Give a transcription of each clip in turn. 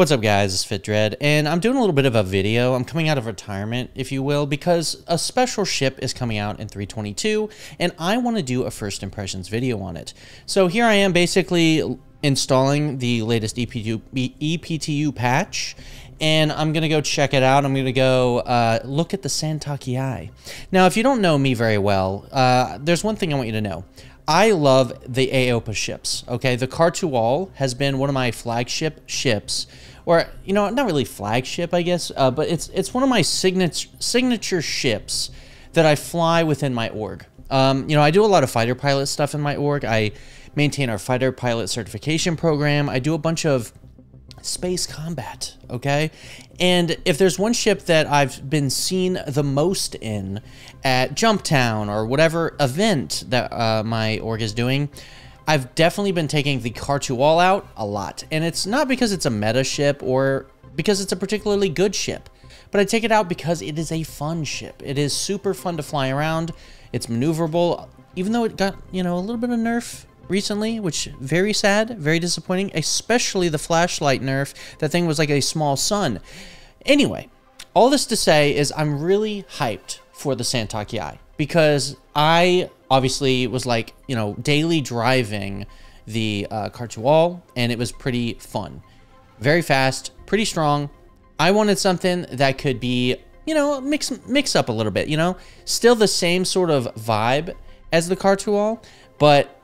What's up, guys? It's Fifthdread, and I'm doing a little bit of a video. I'm coming out of retirement, if you will, because a special ship is coming out in 3.22, and I want to do a first impressions video on it. So here I am basically installing the latest EPTU patch, and I'm going to go check it out. I'm going to go look at the Santakiai. Now, if you don't know me very well, there's one thing I want you to know. I love the AOPA ships, okay? The Cartual has been one of my flagship ships, or, you know, not really flagship, I guess, but it's one of my signature ships that I fly within my org. You know, I do a lot of fighter pilot stuff in my org. I maintain our fighter pilot certification program. I do a bunch of space combat, okay? And if there's one ship that I've been seen the most in at Jumptown or whatever event that my org is doing, I've definitely been taking the Cartual out a lot. And it's not because it's a meta ship or because it's a particularly good ship, but I take it out because it is a fun ship. It is super fun to fly around. It's maneuverable, even though it got, you know, a little bit of nerf recently, which very sad, very disappointing, especially the flashlight nerf. That thing was like a small sun. Anyway, all this to say is I'm really hyped for the Santakiai because I obviously was like, you know, daily driving the Cartual, and it was pretty fun. Very fast, pretty strong. I wanted something that could be, you know, mix up a little bit, you know, still the same sort of vibe as the Cartual, but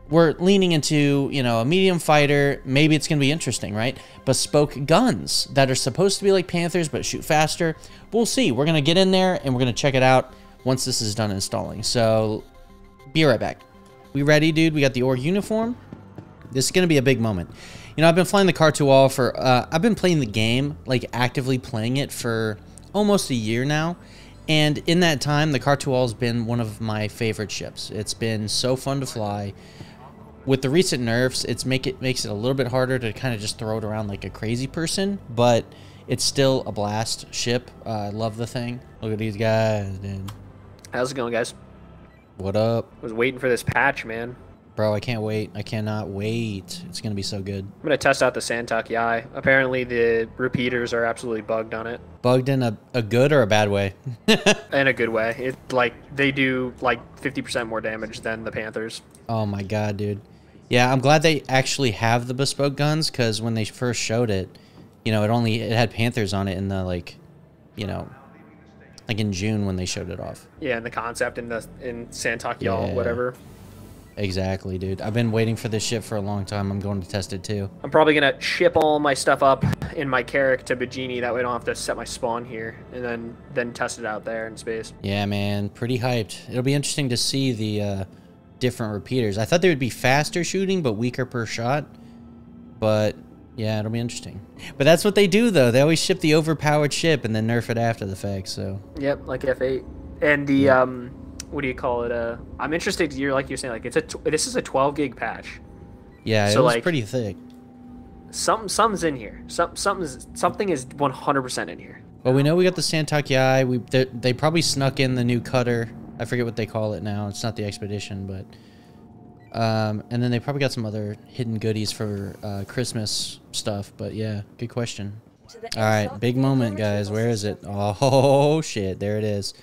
we're leaning into, you know, a medium fighter. Maybe it's going to be interesting, right? Bespoke guns that are supposed to be like Panthers, but shoot faster. We'll see. We're going to get in there, and we're going to check it out once this is done installing. So, be right back. We ready, dude? We got the org uniform. This is going to be a big moment. You know, I've been flying the Cartual for, I've been playing the game, like actively playing it for almost a year now. And in that time, the Cartual has been one of my favorite ships. It's been so fun to fly. With the recent nerfs, it makes it a little bit harder to kind of just throw it around like a crazy person, but it's still a blast ship. I love the thing. Look at these guys, dude. How's it going, guys? What up? I was waiting for this patch, man. Bro, I can't wait. I cannot wait. It's going to be so good. I'm going to test out the Santakiai. Apparently, the repeaters are absolutely bugged on it. Bugged in a good or a bad way? In a good way. It, like, they do, like, 50% more damage than the Panthers. Oh, my God, dude. Yeah, I'm glad they actually have the bespoke guns, because when they first showed it, you know, it had Panthers on it in the, like, you know, like in June when they showed it off. Yeah, and the concept in Santakiai, whatever. Exactly, dude. I've been waiting for this ship for a long time. I'm going to test it too. I'm probably going to ship all my stuff up in my Carrack to Bajini. That way I don't have to set my spawn here, and then test it out there in space. Yeah, man. Pretty hyped. It'll be interesting to see the different repeaters. I thought they would be faster shooting, but weaker per shot. But, yeah, it'll be interesting. But that's what they do, though. They always ship the overpowered ship and then nerf it after the fact, so. Yep, like F8. And the, what do you call it? I'm interested to hear, like you're saying, like this is a 12 gig patch. Yeah, so it was like, pretty thick. Something's in here. Something is 100% in here. Well, we know we got the Santakiai. They probably snuck in the new cutter. I forget what they call it now. It's not the Expedition, but and then they probably got some other hidden goodies for Christmas stuff. But yeah, good question. All right, big moment, guys. Where is it? Oh shit, there it is.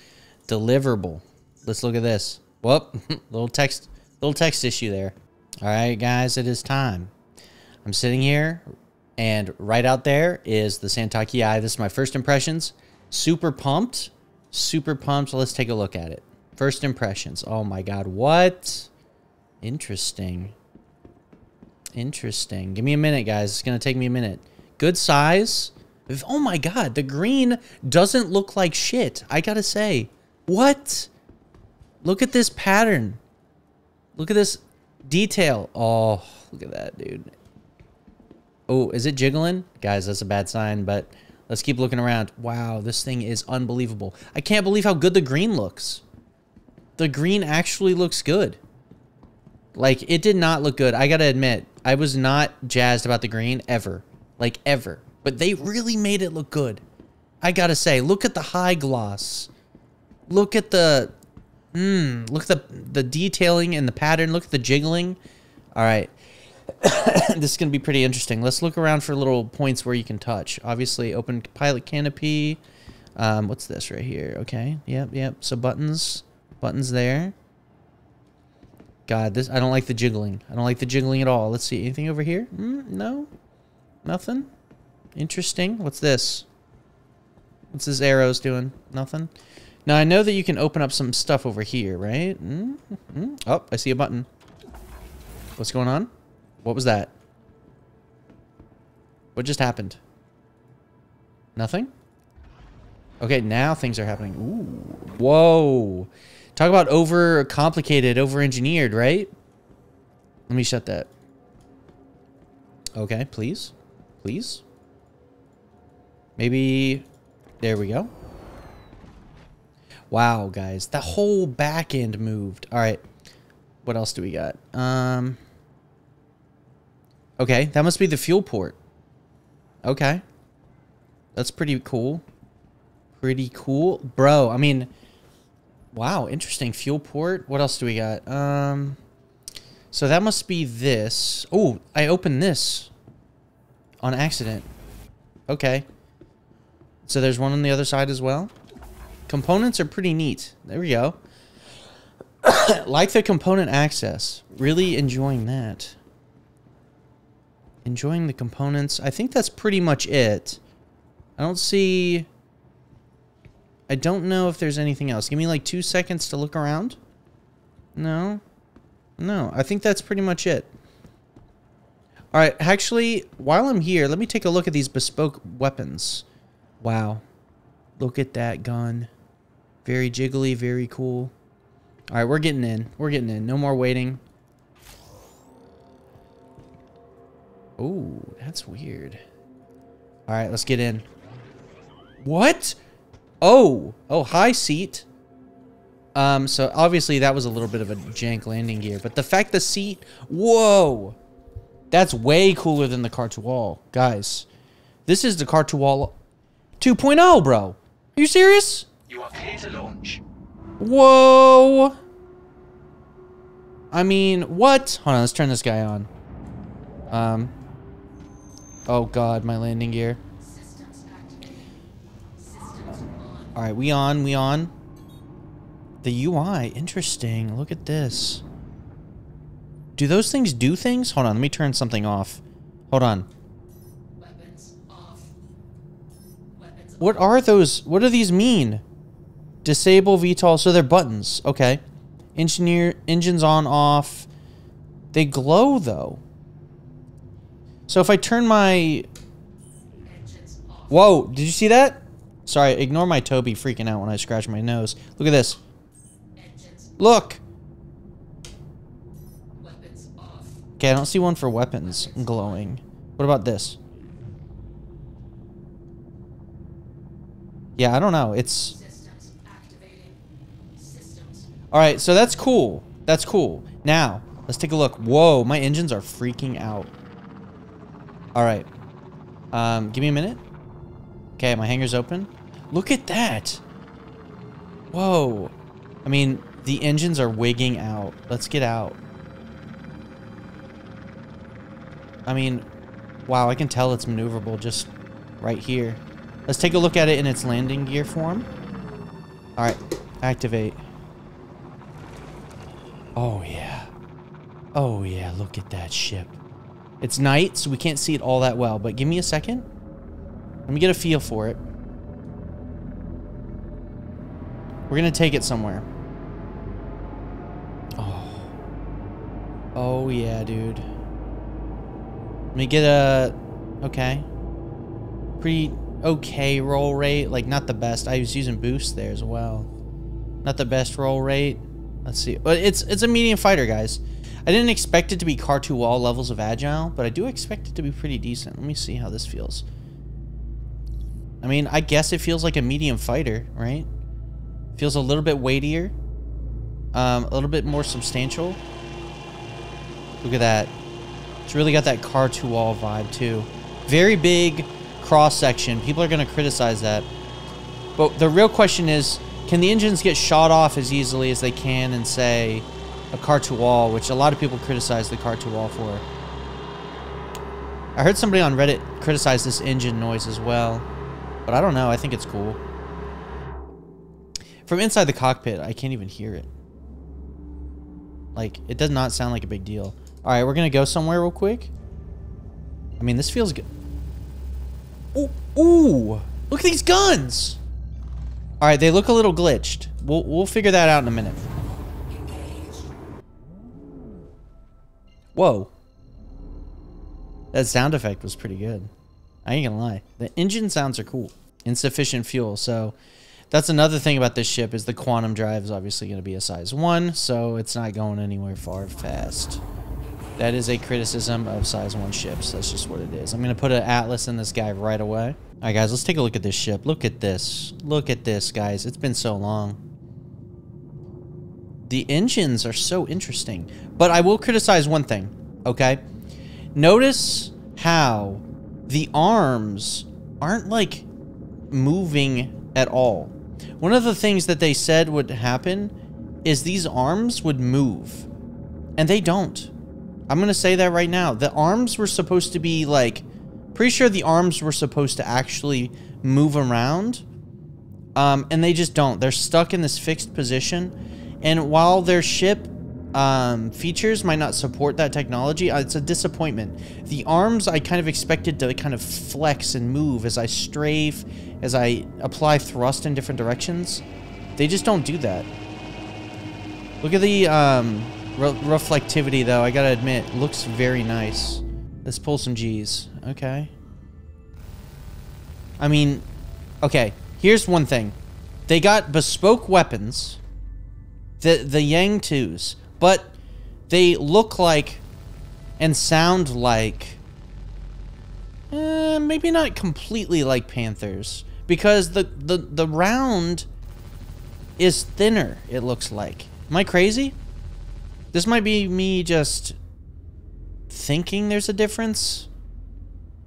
Deliverable. Let's look at this. Whoop, little text issue there. All right, guys, it is time. I'm sitting here, and right out there is the Santakiai. This is my first impressions. Super pumped. Super pumped. So let's take a look at it. First impressions. Oh my God, what? Interesting. Interesting. Give me a minute, guys. It's going to take me a minute. Good size. Oh my God, the green doesn't look like shit. I got to say. What? Look at this pattern. Look at this detail. Oh, look at that, dude. Oh, is it jiggling? Guys, that's a bad sign, but let's keep looking around. Wow, this thing is unbelievable. I can't believe how good the green looks. The green actually looks good. Like, it did not look good. I gotta admit, I was not jazzed about the green ever. Like, ever. But they really made it look good. I gotta say, look at the high gloss. Look at the... look at the detailing and the pattern. Look at the jiggling. All right. This is going to be pretty interesting. Let's look around for little points where you can touch. Obviously, open pilot canopy. What's this right here? Okay. Yep. So buttons there. God, I don't like the jiggling. I don't like the jiggling at all. Let's see. Anything over here? No. Nothing. Interesting. What's this? What's this arrows doing? Nothing. Now, I know that you can open up some stuff over here, right? Oh, I see a button. What's going on? What was that? What just happened? Nothing? Okay, now things are happening. Ooh. Whoa. Talk about over-complicated, over-engineered, right? Let me shut that. Okay, please. Please. Maybe... There we go. Wow, guys. The whole back end moved. All right. What else do we got? Okay, that must be the fuel port. Okay. That's pretty cool. Pretty cool. Bro, I mean... Wow, interesting. Fuel port. What else do we got? So that must be this. Oh, I opened this. On accident. Okay. So there's one on the other side as well. Components are pretty neat. There we go. Like the component access. Really enjoying that. Enjoying the components. I think that's pretty much it. I don't see... I don't know if there's anything else. Give me like 2 seconds to look around. No. No, I think that's pretty much it. All right, actually, while I'm here, let me take a look at these bespoke weapons. Wow. Look at that gun. Very jiggly, very cool. All right, we're getting in. We're getting in. No more waiting. Oh, that's weird. All right, let's get in. What? Oh, high seat. So obviously that was a little bit of a jank landing gear, but the fact the seat, whoa, that's way cooler than the car to wall, guys. This is the car to wall 2.0, bro. Are you serious? You are clear to launch. Whoa. I mean, what? Hold on, let's turn this guy on. Oh God, my landing gear. All right, we on. The UI, interesting. Look at this. Do those things do things? Hold on, let me turn something off. Hold on. Weapons off. Weapons What are those? What do these mean? Disable VTOL, so they're buttons. Okay. Engines on, off. They glow though. So if I turn my... engines off. Whoa, did you see that? Sorry, ignore my Toby freaking out when I scratch my nose. Look at this. Engines. Look! Weapons off. Okay, I don't see one for weapons glowing. What about this? Yeah, I don't know. It's... Systems activating. Systems. Alright, so that's cool. That's cool. Now, let's take a look. Whoa, my engines are freaking out. Alright. Give me a minute. Okay, my hangar's open. Look at that. Whoa. I mean, the engines are wigging out. Let's get out. I mean, wow, I can tell it's maneuverable just right here. Let's take a look at it in its landing gear form. All right, activate. Oh, yeah. Oh, yeah, look at that ship. It's night, so we can't see it all that well, but give me a second. Let me get a feel for it. We're gonna take it somewhere. Oh. Oh, yeah, dude. Let me get a... Okay. Pretty okay roll rate. Like, not the best. I was using boost there as well. Not the best roll rate. Let's see. But it's a medium fighter, guys. I didn't expect it to be car to wall levels of agile, but I do expect it to be pretty decent. Let me see how this feels. I mean, I guess it feels like a medium fighter, right? Feels a little bit weightier. A little bit more substantial. Look at that. It's really got that car to wall vibe too. Very big cross section. People are going to criticize that. But the real question is, can the engines get shot off as easily as they can in, say, a car to wall, which a lot of people criticize the car to wall for? I heard somebody on Reddit criticize this engine noise as well, but I don't know. I think it's cool. From inside the cockpit, I can't even hear it. Like, it does not sound like a big deal. All right, we're gonna go somewhere real quick. I mean, this feels good. Ooh, ooh! Look at these guns. All right, they look a little glitched. We'll figure that out in a minute. Whoa. That sound effect was pretty good. I ain't gonna lie. The engine sounds are cool. Insufficient fuel. So that's another thing about this ship is the quantum drive is obviously going to be a size 1, so it's not going anywhere far fast. That is a criticism of size 1 ships. That's just what it is. I'm going to put an Atlas in this guy right away. All right, guys, let's take a look at this ship. Look at this. Look at this, guys. It's been so long. The engines are so interesting. But I will criticize one thing, okay? Notice how the arms aren't, like, moving at all. One of the things that they said would happen is these arms would move. And they don't. I'm going to say that right now. The arms were supposed to be, like... Pretty sure the arms were supposed to actually move around. And they just don't. They're stuck in this fixed position. And while their ship features might not support that technology, it's a disappointment. The arms I kind of expected to kind of flex and move as I strafe, as I apply thrust in different directions. They just don't do that. Look at the reflectivity, though. I gotta admit, looks very nice. Let's pull some G's. Okay. I mean, okay. Here's one thing. They got bespoke weapons. The Yang 2s. But they look like and sound like... maybe not completely like Panthers. Because the round is thinner, it looks like. Am I crazy? This might be me just thinking there's a difference.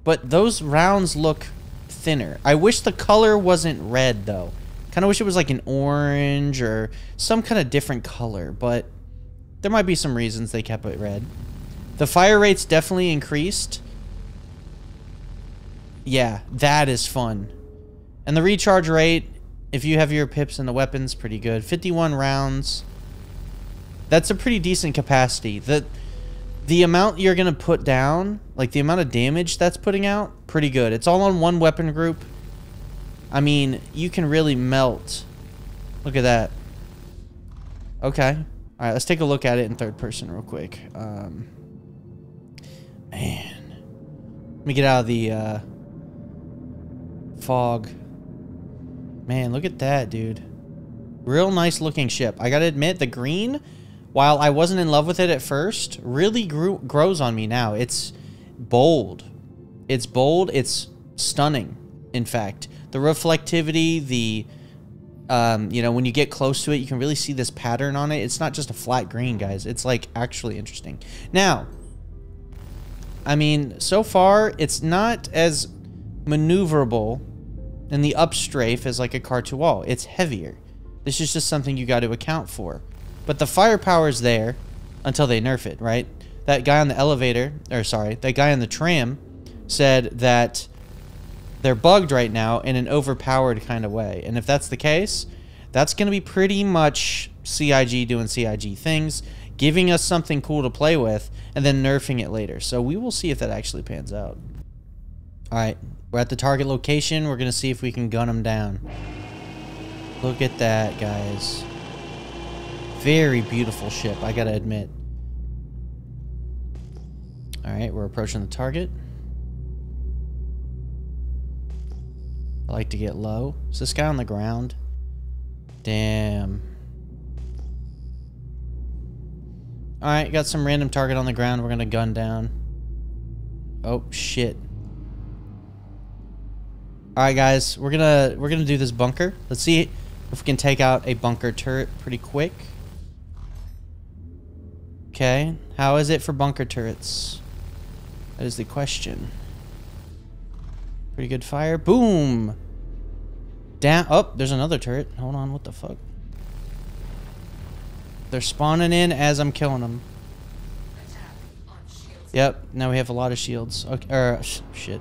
But those rounds look thinner. I wish the color wasn't red, though. Kind of wish it was like an orange or some kind of different color. But there might be some reasons they kept it red. The fire rate's definitely increased. Yeah, that is fun. And the recharge rate, if you have your pips and the weapons, pretty good. 51 rounds. That's a pretty decent capacity. The amount you're going to put down, like the amount of damage that's putting out, pretty good. It's all on one weapon group. I mean, you can really melt. Look at that. Okay. All right, let's take a look at it in third person real quick. Man. Let me get out of the fog. Man, look at that, dude. Real nice looking ship. I gotta admit, the green, while I wasn't in love with it at first, really grows on me now. It's bold. It's bold. It's stunning, in fact. The reflectivity, the, you know, when you get close to it, you can really see this pattern on it. It's not just a flat green, guys. It's, like, actually interesting. Now, I mean, so far, it's not as maneuverable in the upstrafe as, like, a Car-to-Wall. It's heavier. This is just something you got to account for. But the firepower's there until they nerf it, right? That guy on the elevator, or sorry, that guy on the tram said that they're bugged right now in an overpowered kind of way. And if that's the case, that's going to be pretty much CIG doing CIG things, giving us something cool to play with, and then nerfing it later. So we will see if that actually pans out. All right, we're at the target location. We're going to see if we can gun them down. Look at that, guys. Very beautiful ship, I gotta admit. Alright, we're approaching the target. I like to get low. Is this guy on the ground? Damn. Alright, got some random target on the ground we're gonna gun down. Oh, shit. Alright, guys, we're gonna do this bunker. Let's see if we can take out a bunker turret pretty quick. Okay, how is it for bunker turrets? That is the question. Pretty good fire. Boom! Down. Oh, there's another turret. Hold on, what the fuck? They're spawning in as I'm killing them. Attack on shield Yep, now we have a lot of shields. Okay, shit.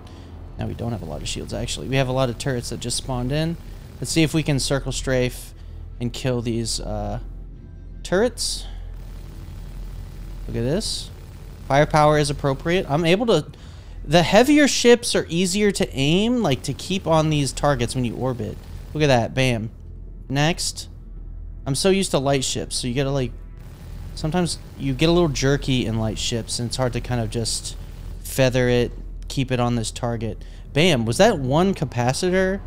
Now we don't have a lot of shields, actually. We have a lot of turrets that just spawned in. Let's see if we can circle strafe and kill these turrets. Look at this. Firepower is appropriate. I'm able to... The heavier ships are easier to aim, like to keep on these targets when you orbit. Look at that. Bam. Next. I'm so used to light ships, so you gotta like... Sometimes you get a little jerky in light ships, and it's hard to kind of just feather it, keep it on this target. Bam. Was that one capacitor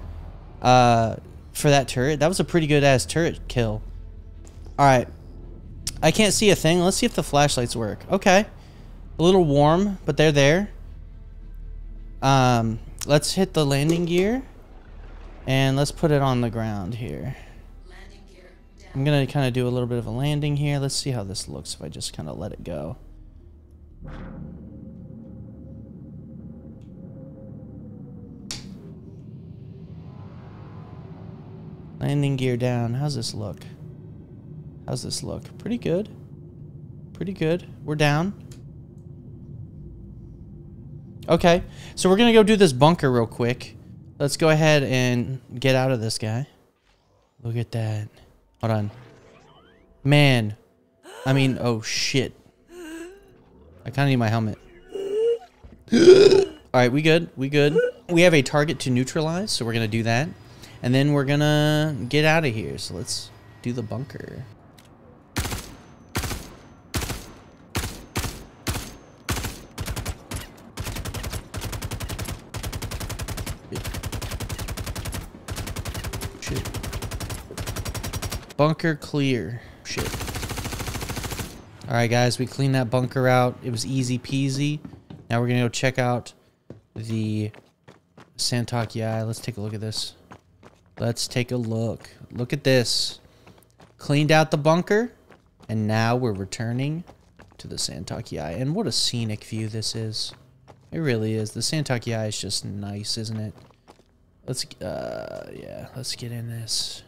for that turret? That was a pretty good-ass turret kill. Alright. I can't see a thing. Let's see if the flashlights work. Okay. A little warm, but they're there. Let's hit the landing gear. And let's put it on the ground here. Landing gear down. I'm gonna kind of do a little bit of a landing here. Let's see how this looks if I just kind of let it go. Landing gear down. How's this look? How's this look? Pretty good. Pretty good. We're down. Okay, so we're gonna go do this bunker real quick. Let's go ahead and get out of this guy. Look at that. Hold on. Man. I mean, oh shit. I kinda need my helmet. Alright, we good. We good. We have a target to neutralize, so we're gonna do that. And then we're gonna get out of here. So let's do the bunker. Shit. Bunker clear. Shit. Alright guys, we cleaned that bunker out. It was easy peasy. Now we're gonna go check out the Santok Yai. Let's take a look at this. Let's take a look. Look at this. Cleaned out the bunker. And now we're returning to the Santok Yai. And what a scenic view this is. It really is. The Santok Yai is just nice, isn't it? Let's, yeah, let's get in this.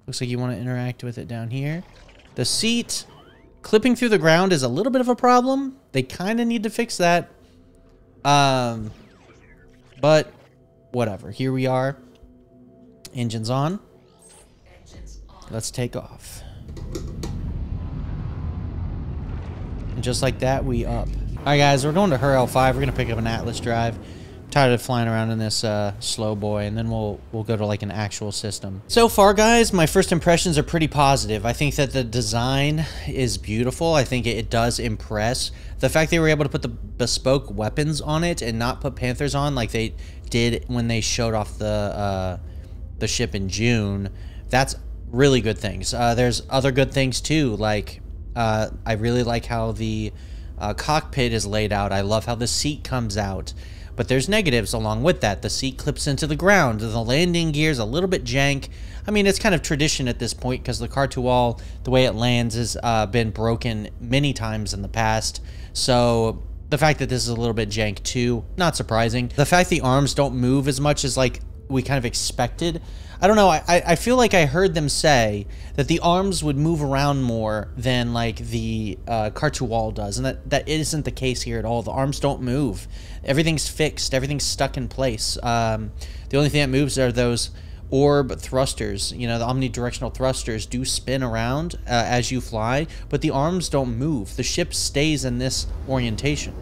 Looks like you want to interact with it down here. The seat clipping through the ground is a little bit of a problem. They kind of need to fix that. But whatever. Here we are. Engines on. Engines on. Let's take off. And just like that, we up. Alright guys, we're going to Referral 5. We're going to pick up an Atlas drive. I'm tired of flying around in this slow boy, and then we'll go to like an actual system. So far guys, my first impressions are pretty positive. I think that the design is beautiful. I think it does impress. The fact they were able to put the bespoke weapons on it and not put Panthers on like they did when they showed off the ship in June, that's really good things. There's other good things too, like I really like how the cockpit is laid out. I love how the seat comes out, but there's negatives along with that. The seat clips into the ground. The landing gear's a little bit jank. I mean, it's kind of tradition at this point because the Car-to-Wall, the way it lands, has been broken many times in the past. So the fact that this is a little bit jank too, not surprising. The fact the arms don't move as much as like we kind of expected. I don't know, I feel like I heard them say that the arms would move around more than like the Car-to-Wall does, and that isn't the case here at all. The arms don't move. Everything's fixed. Everything's stuck in place. The only thing that moves are those orb thrusters. You know, the omnidirectional thrusters do spin around as you fly, but the arms don't move. The ship stays in this orientation.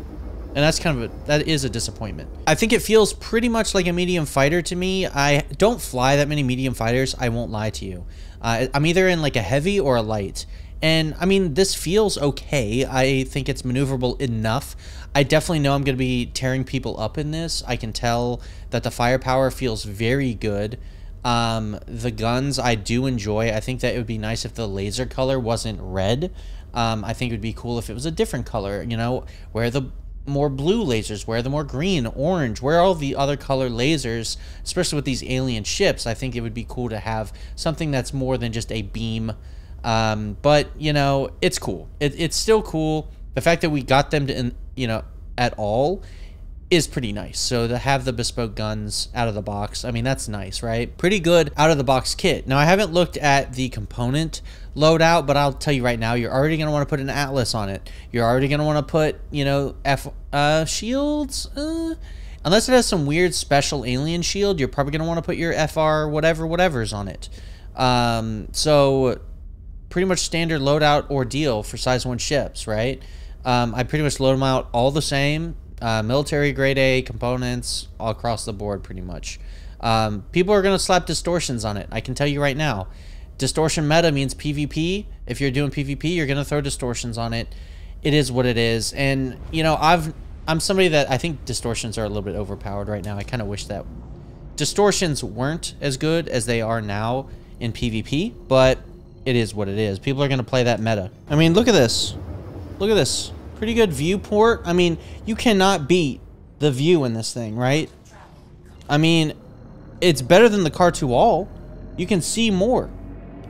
And that's kind of that is a disappointment. I think it feels pretty much like a medium fighter to me. I don't fly that many medium fighters, I won't lie to you. I'm either in like a heavy or a light. And I mean, this feels okay. I think it's maneuverable enough. I definitely know I'm going to be tearing people up in this. I can tell that the firepower feels very good. The guns I do enjoy. I think that it would be nice if the laser color wasn't red. I think it would be cool if it was a different color, you know, where the more blue lasers, where the more green, orange, where all the other color lasers, especially with these alien ships. I think it would be cool to have something that's more than just a beam. But, you know, it's cool. It's still cool. The fact that we got them to, you know, at all is pretty nice. So to have the bespoke guns out of the box, I mean, that's nice, right? Pretty good out of the box kit. Now, I haven't looked at the component loadout, but I'll tell you right now, you're already going to want to put an Atlas on it. You're already going to want to put, you know, shields, unless it has some weird special alien shield, you're probably going to want to put your FR whatever's on it. So pretty much standard loadout ordeal for size 1 ships, right? I pretty much load them out all the same. Military grade A components all across the board pretty much. People are going to slap distortions on it. I can tell you right now. Distortion meta means PvP. If you're doing PvP, you're going to throw distortions on it. It is what it is. And, you know, I'm somebody that I think distortions are a little bit overpowered right now. I kind of wish that distortions weren't as good as they are now in PvP, but it is what it is. People are going to play that meta. I mean, look at this. Look at this. Pretty good viewport. I mean, you cannot beat the view in this thing, right? I mean, it's better than the Car 2 All. You can see more.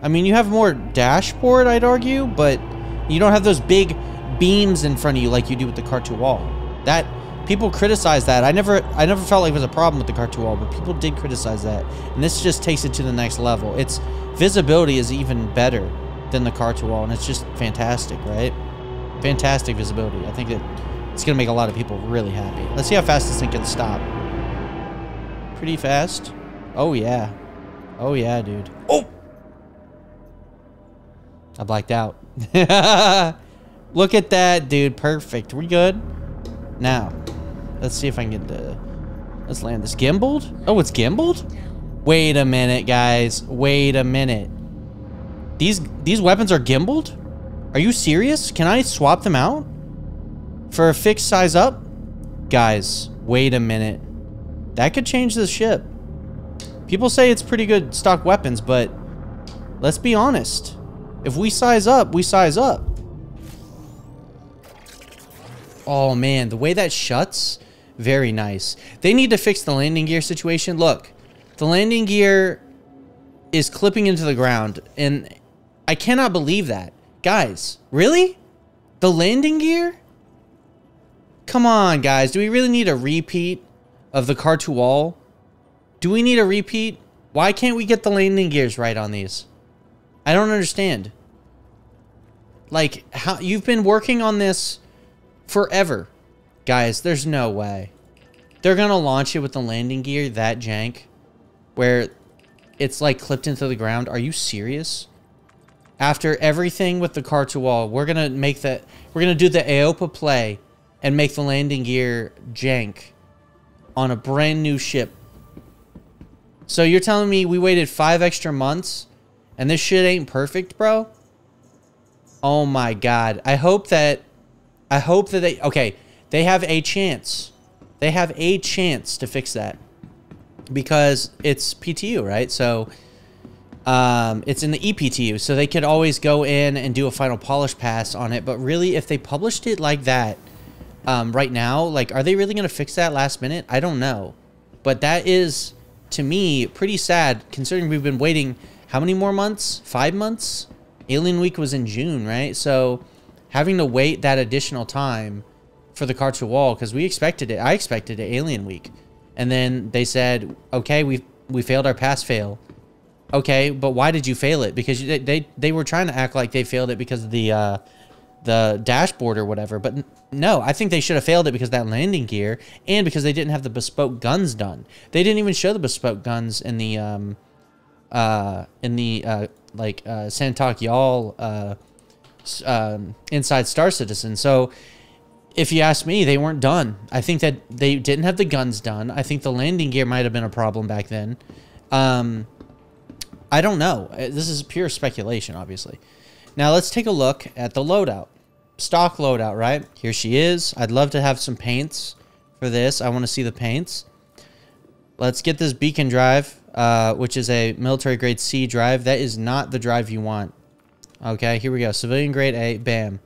I mean, you have more dashboard, I'd argue, but you don't have those big beams in front of you like you do with the Car 2 All. That people criticize that. I never felt like it was a problem with the Car 2 All, but people did criticize that. And this just takes it to the next level. Its visibility is even better than the Car 2 All, and it's just fantastic, right? Fantastic visibility. I think that it's going to make a lot of people really happy. Let's see how fast this thing can stop. Pretty fast. Oh, yeah. Oh, yeah, dude. Oh! I blacked out. Look at that, dude. Perfect. We good? Now, let's see if I can get the... Let's land this. Gimbaled? Oh, it's gimbaled? Wait a minute, guys. Wait a minute. These weapons are gimbaled? Are you serious? Can I swap them out? For a fixed size up? Guys, wait a minute. That could change the ship. People say it's pretty good stock weapons, but let's be honest. If we size up, we size up. Oh man, the way that shuts, very nice. They need to fix the landing gear situation. Look, the landing gear is clipping into the ground, and I cannot believe that. Guys, really? The landing gear? Come on, guys. Do we really need a repeat of the Car 2 All? Do we need a repeat? Why can't we get the landing gears right on these? I don't understand. Like, how you've been working on this forever. Guys, there's no way. They're going to launch it with the landing gear that jank where it's like clipped into the ground. Are you serious? After everything with the Car 2 All, we're going to make that, we're going to do the AOPA play and make the landing gear jank on a brand new ship. So you're telling me we waited 5 extra months and this shit ain't perfect, bro? Oh my God. I hope that they, okay, they have a chance. They have a chance to fix that because it's PTU, right? So it's in the ePTU, so they could always go in and do a final polish pass on it. But really, if they published it like that right now, like, are they really going to fix that last minute? I don't know. But that is, to me, pretty sad, considering we've been waiting how many more months? 5 months? Alien Week was in June, right? So having to wait that additional time for the Car 2 All, because we expected it. I expected it Alien Week. And then they said, okay, we failed our pass fail. Okay, but why did you fail it? Because they were trying to act like they failed it because of the dashboard or whatever. But no, I think they should have failed it because of that landing gear and because they didn't have the bespoke guns done. They didn't even show the bespoke guns in the Santok Y'all inside Star Citizen. So if you ask me, they weren't done. I think that they didn't have the guns done. I think the landing gear might have been a problem back then. I don't know. This is pure speculation, obviously. Now, let's take a look at the loadout. Stock loadout, right? Here she is. I'd love to have some paints for this. I want to see the paints. Let's get this beacon drive, which is a military grade C drive. That is not the drive you want. Okay, here we go. Civilian grade A. Bam.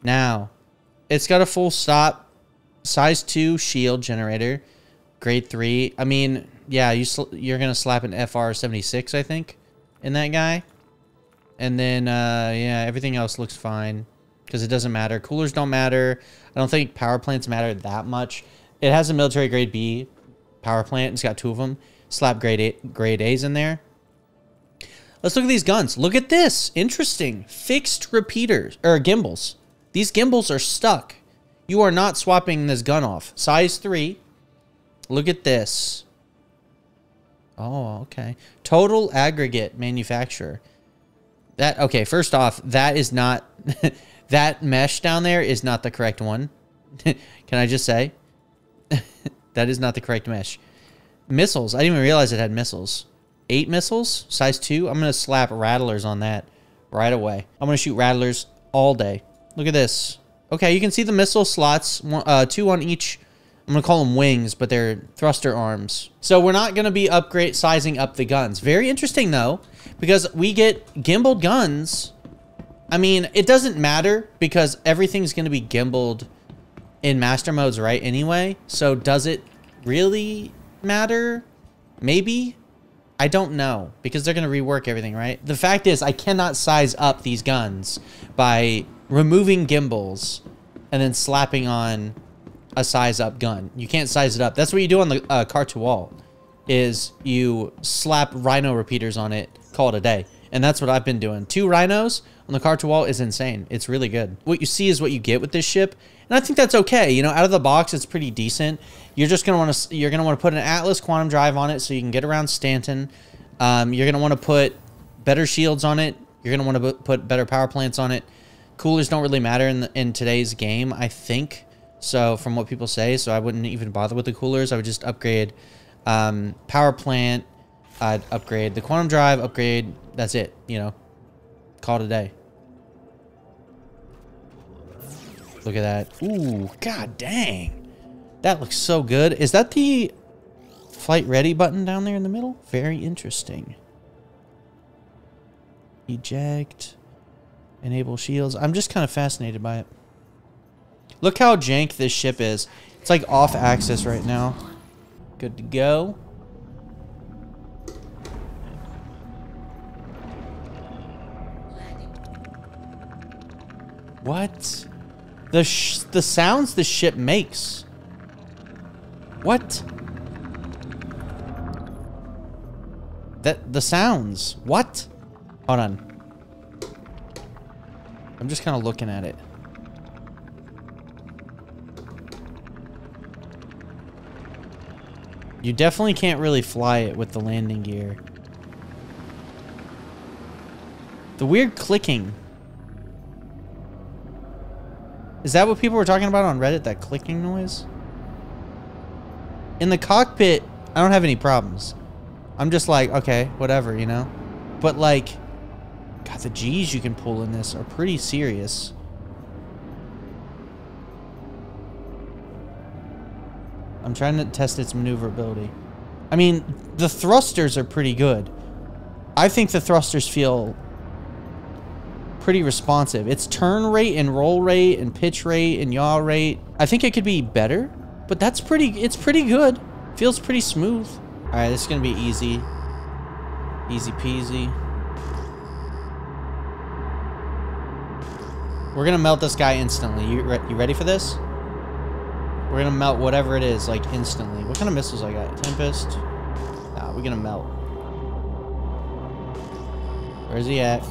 Now, it's got a full stop. Size 2 shield generator. Grade 3. I mean, yeah, you're going to slap an FR-76, I think, in that guy. And then, yeah, everything else looks fine because it doesn't matter. Coolers don't matter. I don't think power plants matter that much. It has a military grade B power plant. It's got 2 of them. Slap grade A's in there. Let's look at these guns. Look at this. Interesting. Fixed repeaters or gimbals. These gimbals are stuck. You are not swapping this gun off. Size 3. Look at this. Oh, okay. Total aggregate manufacturer. Okay, first off, that is not that mesh down there is not the correct one. Can I just say? That is not the correct mesh. Missiles. I didn't even realize it had missiles. 8 missiles, size 2. I'm going to slap rattlers on that right away. I'm going to shoot rattlers all day. Look at this. Okay, you can see the missile slots, 2 on each. I'm going to call them wings, but they're thruster arms. So we're not going to be sizing up the guns. Very interesting, though, because we get gimbaled guns. I mean, it doesn't matter because everything's going to be gimbaled in master modes, right, anyway? So does it really matter? Maybe? I don't know, because they're going to rework everything, right? The fact is, I cannot size up these guns by removing gimbals and then slapping on a size up gun. You can't size it up. That's what you do on the car to wall, is you slap rhino repeaters on it, call it a day. And that's what I've been doing. 2 rhinos on the car to wall is insane. It's really good. What you see is what you get with this ship. And I think that's okay. You know, out of the box, it's pretty decent. You're just going to want to, you're going to want to put an Atlas quantum drive on it so you can get around Stanton. You're going to want to put better shields on it. You're going to want to put better power plants on it. Coolers don't really matter in today's game, I think. So from what people say, so I wouldn't even bother with the coolers. I would just upgrade power plant. I'd upgrade the quantum drive, upgrade. That's it, you know. Call it a day. Look at that. Ooh, god dang. That looks so good. Is that the flight ready button down there in the middle? Very interesting. Eject. Enable shields. I'm just kind of fascinated by it. Look how jank this ship is. It's like off axis right now. Good to go. What? The sounds the ship makes. What? The sounds. What? Hold on. I'm just kind of looking at it. You definitely can't really fly it with the landing gear. The weird clicking. Is that what people were talking about on Reddit? That clicking noise? In the cockpit, I don't have any problems. I'm just like, okay, whatever, you know? But like, God, the G's you can pull in this are pretty serious. I'm trying to test its maneuverability. I mean, the thrusters are pretty good. I think the thrusters feel pretty responsive. Its turn rate and roll rate and pitch rate and yaw rate, I think it could be better, but it's pretty good. Feels pretty smooth. All right, this is gonna be easy. Easy peasy. We're gonna melt this guy instantly. You ready for this? We're gonna melt whatever it is, like, instantly. What kind of missiles I got? Tempest? Nah, we're gonna melt. Where's he at?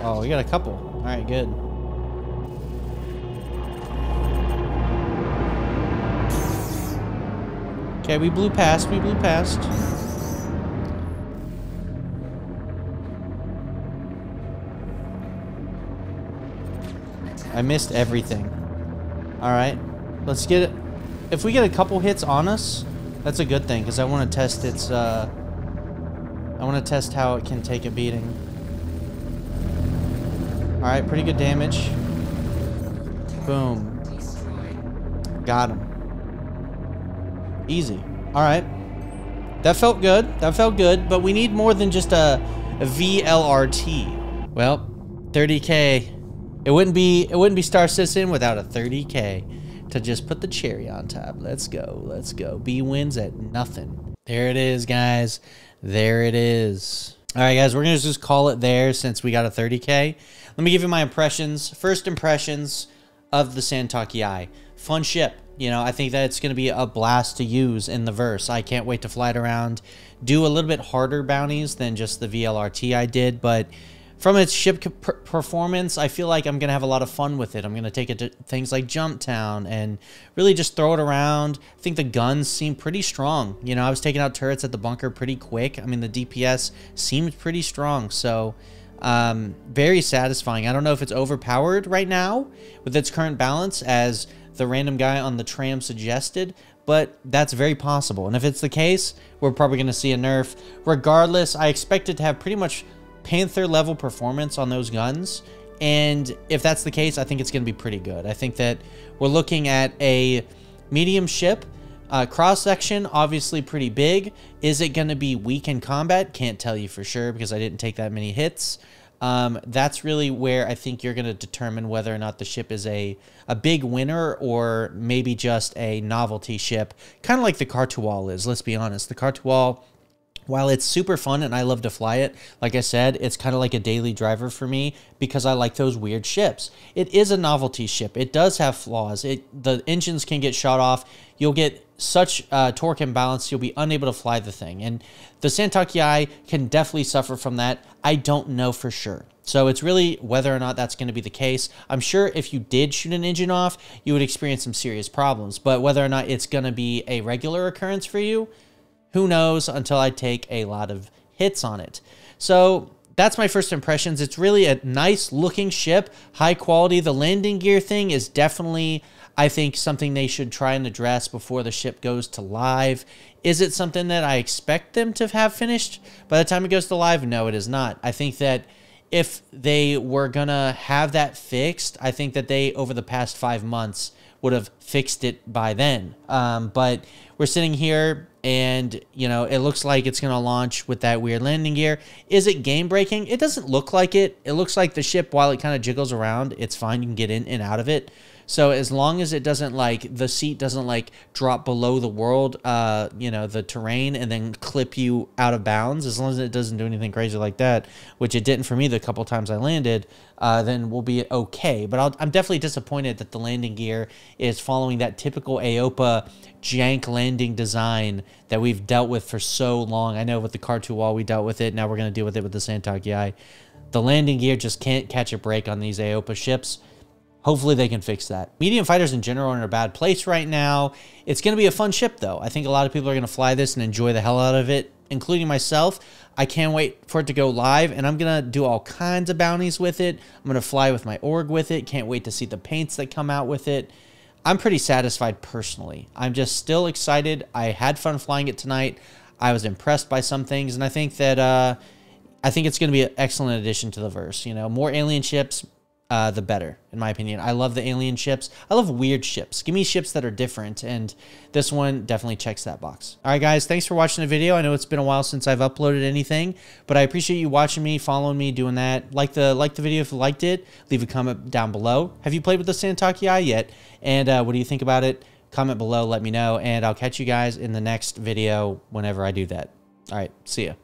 Oh, we got a couple. Alright, good. Okay, we blew past. We blew past. I missed everything. Alright. Let's get it. If we get a couple hits on us, that's a good thing, because I want to test its, I want to test how it can take a beating. Alright, pretty good damage. Boom. Got him. Easy. Alright. That felt good. That felt good, but we need more than just a VLRT. Well, 30K. It wouldn't be Star Citizen without a 30K to just put the cherry on top. Let's go. Let's go. B wins at nothing. There it is, guys. There it is. All right, guys, we're going to just call it there since we got a 30K. Let me give you my impressions. First impressions of the Santoki Eye. fun ship. You know, I think that it's going to be a blast to use in the verse. I can't wait to fly it around, do a little bit harder bounties than just the VLRT I did, but from its ship performance, I feel like I'm going to have a lot of fun with it. I'm going to take it to things like Jump Town and really just throw it around. I think the guns seem pretty strong. You know, I was taking out turrets at the bunker pretty quick. I mean, the DPS seemed pretty strong, so very satisfying. I don't know if it's overpowered right now with its current balance, as the random guy on the tram suggested, but that's very possible. And if it's the case, we're probably going to see a nerf. Regardless, I expect it to have pretty much Panther level performance on those guns, and if that's the case, I think it's going to be pretty good. I think that we're looking at a medium ship, cross section obviously pretty big. Is it going to be weak in combat? Can't tell you for sure because I didn't take that many hits. That's really where I think you're going to determine whether or not the ship is a big winner or maybe just a novelty ship, kind of like the Cartual is. Let's be honest, the Cartual, while it's super fun and I love to fly it, like I said, it's kind of like a daily driver for me because I like those weird ships. It is a novelty ship. It does have flaws. The engines can get shot off. You'll get such torque imbalance, you'll be unable to fly the thing. And the Santakiai can definitely suffer from that. I don't know for sure. So it's really whether or not that's going to be the case. I'm sure if you did shoot an engine off, you would experience some serious problems. But whether or not it's going to be a regular occurrence for you, who knows until I take a lot of hits on it. So that's my first impressions. It's really a nice looking ship, high quality. The landing gear thing is definitely, I think, something they should try and address before the ship goes to live. Is it something that I expect them to have finished by the time it goes to live? No, it is not. I think that if they were gonna have that fixed, I think that they, over the past 5 months, would have fixed it by then. But we're sitting here and, you know, it looks like it's going to launch with that weird landing gear. Is it game breaking? It doesn't look like it. It looks like the ship, while it kind of jiggles around, it's fine. You can get in and out of it. So as long as it doesn't, like, the seat doesn't, like, drop below the world, you know, the terrain, and then clip you out of bounds, as long as it doesn't do anything crazy like that, which it didn't for me the couple times I landed, then we'll be okay. But I'm definitely disappointed that the landing gear is following that typical AOPA jank landing design that we've dealt with for so long. I know with the Cartual we dealt with it. Now we're going to deal with it with the Santakiai. The landing gear just can't catch a break on these AOPA ships. Hopefully they can fix that. Medium fighters in general are in a bad place right now. It's going to be a fun ship, though. I think a lot of people are going to fly this and enjoy the hell out of it, including myself. I can't wait for it to go live, and I'm going to do all kinds of bounties with it. I'm going to fly with my org with it. Can't wait to see the paints that come out with it. I'm pretty satisfied personally. I'm just still excited. I had fun flying it tonight. I was impressed by some things, and I think that I think it's going to be an excellent addition to the verse. You know, more alien ships, the better, in my opinion. I love the alien ships. I love weird ships. Give me ships that are different, and this one definitely checks that box. All right, guys, thanks for watching the video. I know it's been a while since I've uploaded anything, but I appreciate you watching me, following me, doing that. Like the video if you liked it. Leave a comment down below. Have you played with the Santakiai yet? And what do you think about it? Comment below, let me know, and I'll catch you guys in the next video whenever I do that. All right, see ya.